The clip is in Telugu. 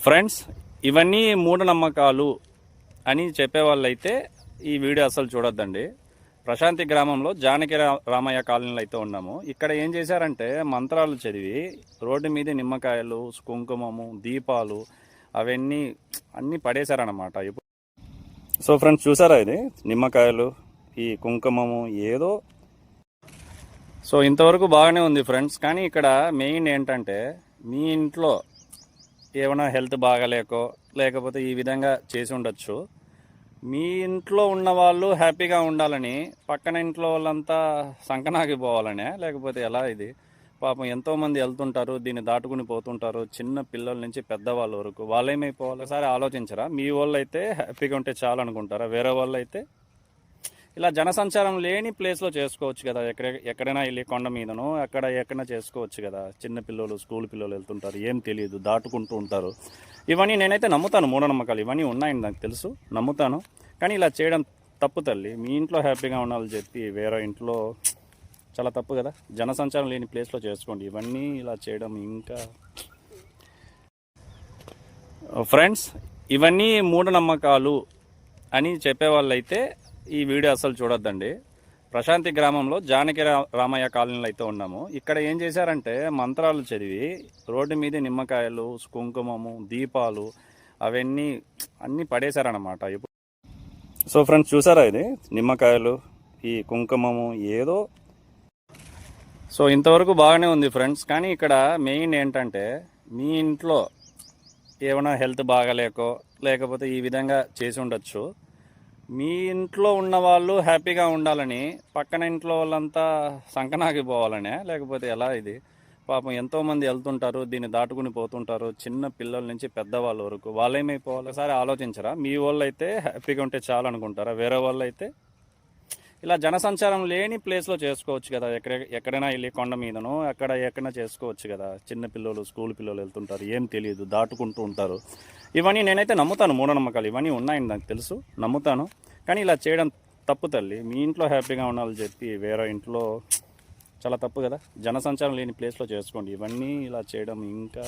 ఫ్రెండ్స్, ఇవన్నీ మూఢనమ్మకాలు అని చెప్పేవాళ్ళైతే ఈ వీడియో అసలు చూడొద్దండి. ప్రశాంతి గ్రామంలో జానకి రామయ్య కాలనీలో అయితే ఉన్నాము. ఇక్కడ ఏం చేశారంటే మంత్రాలు చదివి రోడ్డు మీద నిమ్మకాయలు, కుంకుమము, దీపాలు అవన్నీ అన్నీ పడేశారనమాట. సో ఫ్రెండ్స్, చూసారా ఇది నిమ్మకాయలు, ఈ కుంకుమము ఏదో. సో ఇంతవరకు బాగానే ఉంది ఫ్రెండ్స్. కానీ ఇక్కడ మెయిన్ ఏంటంటే మీ ఇంట్లో ఏమైనా హెల్త్ బాగాలేకో లేకపోతే ఈ విధంగా చేసి ఉండొచ్చు. మీ ఇంట్లో ఉన్న వాళ్ళు హ్యాపీగా ఉండాలని పక్కన ఇంట్లో వాళ్ళంతా సంకనాగిపోవాలనే, లేకపోతే ఎలా ఇది? పాపం ఎంతోమంది వెళ్తుంటారు, దీన్ని దాటుకుని పోతుంటారు, చిన్న పిల్లల నుంచి పెద్దవాళ్ళ వరకు. వాళ్ళు ఏమైపోవాలి? ఒకసారి ఆలోచించరా? మీ వాళ్ళు అయితే హ్యాపీగా ఉంటే చాలు అనుకుంటారా? వేరే వాళ్ళు అయితే ఇలా జనసంచారం లేని ప్లేస్లో చేసుకోవచ్చు కదా. ఎక్కడైనా వెళ్ళి కొండ మీదనో ఎక్కడైనా చేసుకోవచ్చు కదా. చిన్న పిల్లలు, స్కూల్ పిల్లలు వెళ్తుంటారు, ఏం తెలియదు, దాటుకుంటూ ఉంటారు. ఇవన్నీ నేనైతే నమ్ముతాను, మూఢనమ్మకాలు ఇవన్నీ ఉన్నాయని నాకు తెలుసు, నమ్ముతాను. కానీ ఇలా చేయడం తప్పు తల్లి. మీ ఇంట్లో హ్యాపీగా ఉండాలని చెప్పి వేరే ఇంట్లో చాలా తప్పు కదా. జనసంచారం లేని ప్లేస్లో చేసుకోండి. ఇవన్నీ ఇలా చేయడం ఇంకా. ఫ్రెండ్స్, ఇవన్నీ మూఢనమ్మకాలు అని చెప్పేవాళ్ళైతే ఈ వీడియో అసలు చూడొద్దండి. ప్రశాంతి గ్రామంలో జానకి రామయ్య కాలనీలో అయితే ఉన్నాము. ఇక్కడ ఏం చేశారంటే మంత్రాలు చదివి రోడ్డు మీద నిమ్మకాయలు, కుంకుమము, దీపాలు అవన్నీ అన్నీ పడేశారనమాట. సో ఫ్రెండ్స్, చూసారా ఇది నిమ్మకాయలు, ఈ కుంకుమము ఏదో. సో ఇంతవరకు బాగానే ఉంది ఫ్రెండ్స్. కానీ ఇక్కడ మెయిన్ ఏంటంటే మీ ఇంట్లో ఏమైనా హెల్త్ బాగాలేకో లేకపోతే ఈ విధంగా చేసి ఉండొచ్చు. మీ ఇంట్లో ఉన్న వాళ్ళు హ్యాపీగా ఉండాలని పక్కన ఇంట్లో వాళ్ళంతా సంకనాగిపోవాలనే, లేకపోతే ఎలా ఇది? పాపం ఎంతోమంది వెళ్తుంటారు, దీన్ని దాటుకుని పోతుంటారు, చిన్న పిల్లల నుంచి పెద్దవాళ్ళ వరకు. వాళ్ళు ఏమైపోవాలి? ఒకసారి ఆలోచించరా? మీ వాళ్ళు అయితే హ్యాపీగా ఉంటే చాలు అనుకుంటారా? వేరే వాళ్ళు అయితే ఇలా జనసంచారం లేని ప్లేస్లో చేసుకోవచ్చు కదా. ఎక్కడైనా వెళ్ళి కొండ మీదనో ఎక్కడైనా చేసుకోవచ్చు కదా. చిన్న పిల్లలు, స్కూల్ పిల్లలు వెళ్తుంటారు, ఏం తెలియదు, దాటుకుంటూ ఉంటారు. ఇవన్నీ నేనైతే నమ్ముతాను, మూఢనమ్మకాలు ఇవన్నీ ఉన్నాయని నాకు తెలుసు, నమ్ముతాను. కానీ ఇలా చేయడం తప్పు తల్లి. మీ ఇంట్లో హ్యాపీగా ఉండాలని చెప్పి వేరే ఇంట్లో చాలా తప్పు కదా. జనసంచారం లేని ప్లేస్లో చేసుకోండి. ఇవన్నీ ఇలా చేయడం ఇంకా